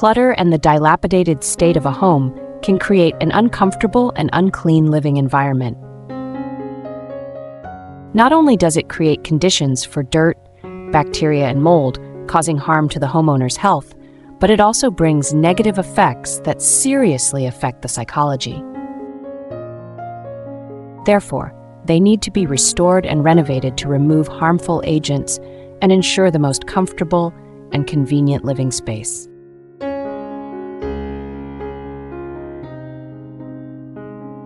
clutter and the dilapidated state of a home can create an uncomfortable and unclean living environment. Not only does it create conditions for dirt, bacteria, and mold, causing harm to the homeowner's health, but it also brings negative effects that seriously affect the psychology. Therefore, they need to be restored and renovated to remove harmful agents and ensure the most comfortable and convenient living space.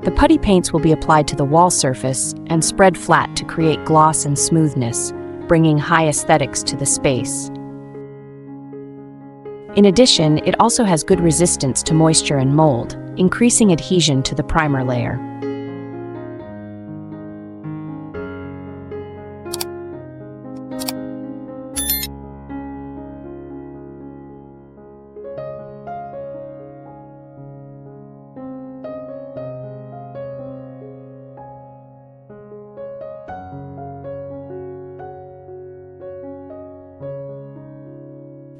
The putty paints will be applied to the wall surface and spread flat to create gloss and smoothness, bringing high aesthetics to the space. In addition, it also has good resistance to moisture and mold, increasing adhesion to the primer layer.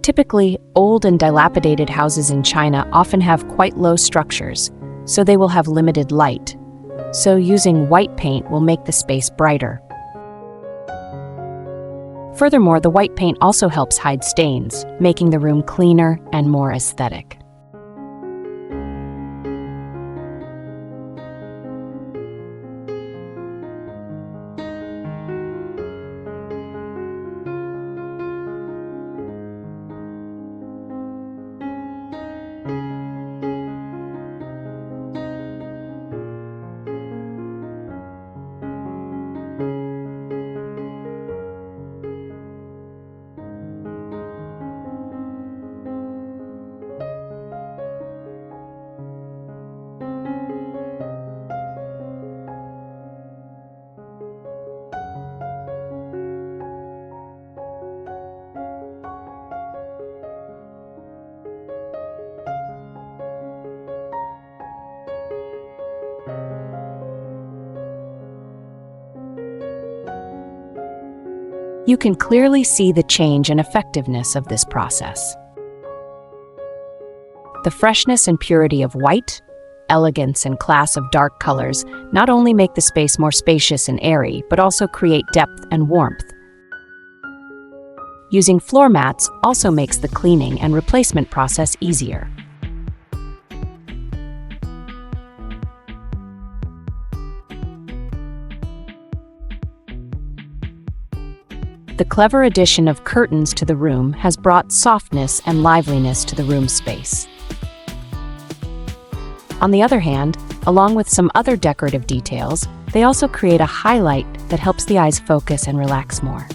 Typically, old and dilapidated houses in China often have quite low structures, so they will have limited light. So using white paint will make the space brighter. Furthermore, the white paint also helps hide stains, making the room cleaner and more aesthetic. You can clearly see the change and effectiveness of this process. The freshness and purity of white, elegance and class of dark colors not only make the space more spacious and airy, but also create depth and warmth. Using floor mats also makes the cleaning and replacement process easier. The clever addition of curtains to the room has brought softness and liveliness to the room space. On the other hand, along with some other decorative details, they also create a highlight that helps the eyes focus and relax more.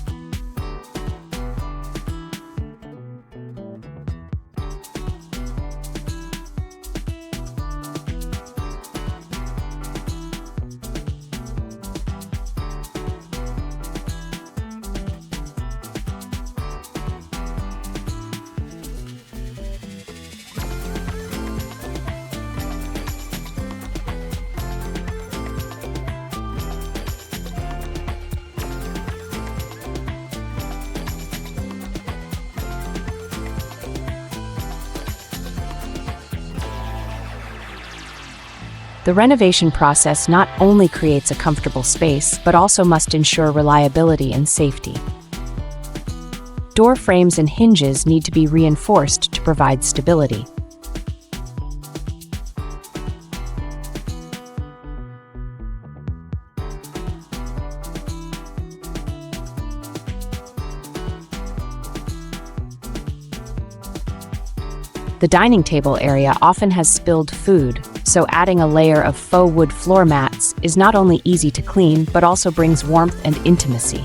The renovation process not only creates a comfortable space, but also must ensure reliability and safety. Door frames and hinges need to be reinforced to provide stability. The dining table area often has spilled food, so adding a layer of faux wood floor mats is not only easy to clean, but also brings warmth and intimacy.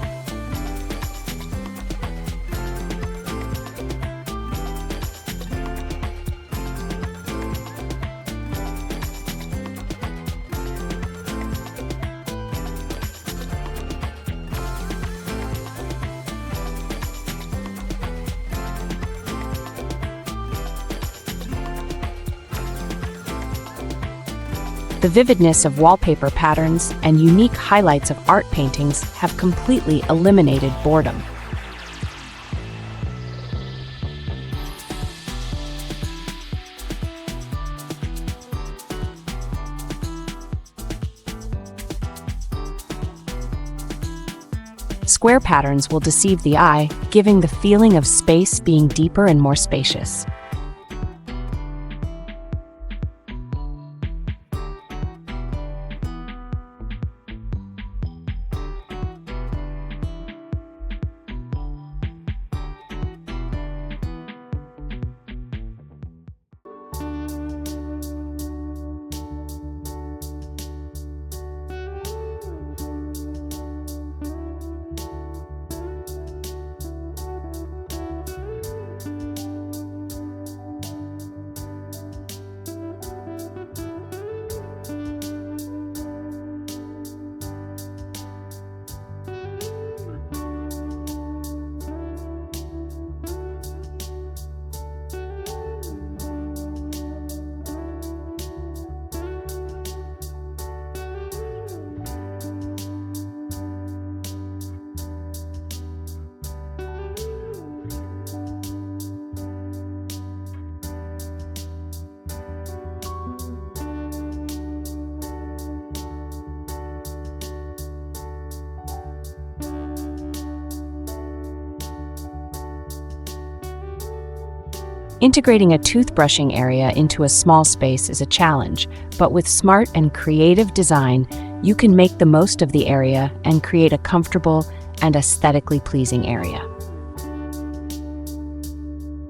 The vividness of wallpaper patterns and unique highlights of art paintings have completely eliminated boredom. Square patterns will deceive the eye, giving the feeling of space being deeper and more spacious. Integrating a toothbrushing area into a small space is a challenge, but with smart and creative design, you can make the most of the area and create a comfortable and aesthetically pleasing area.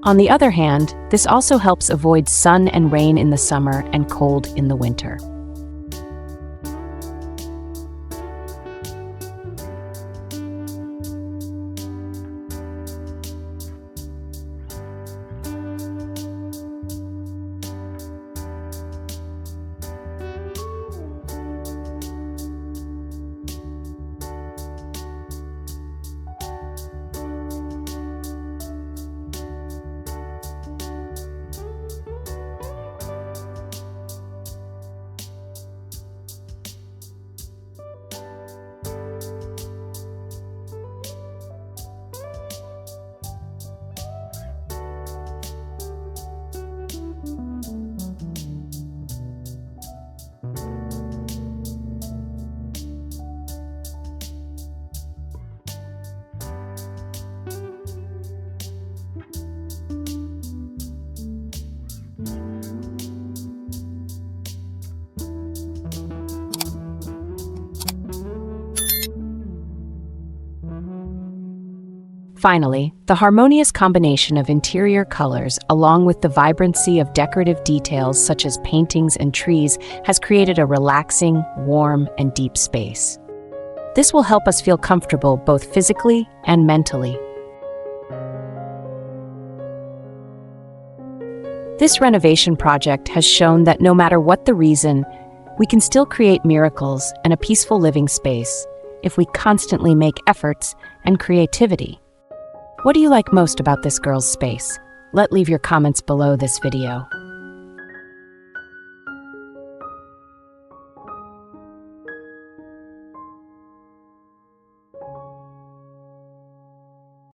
On the other hand, this also helps avoid sun and rain in the summer and cold in the winter. Finally, the harmonious combination of interior colors, along with the vibrancy of decorative details such as paintings and trees, has created a relaxing, warm, and deep space. This will help us feel comfortable both physically and mentally. This renovation project has shown that no matter what the reason, we can still create miracles and a peaceful living space if we constantly make efforts and creativity. What do you like most about this girl's space? Leave your comments below this video.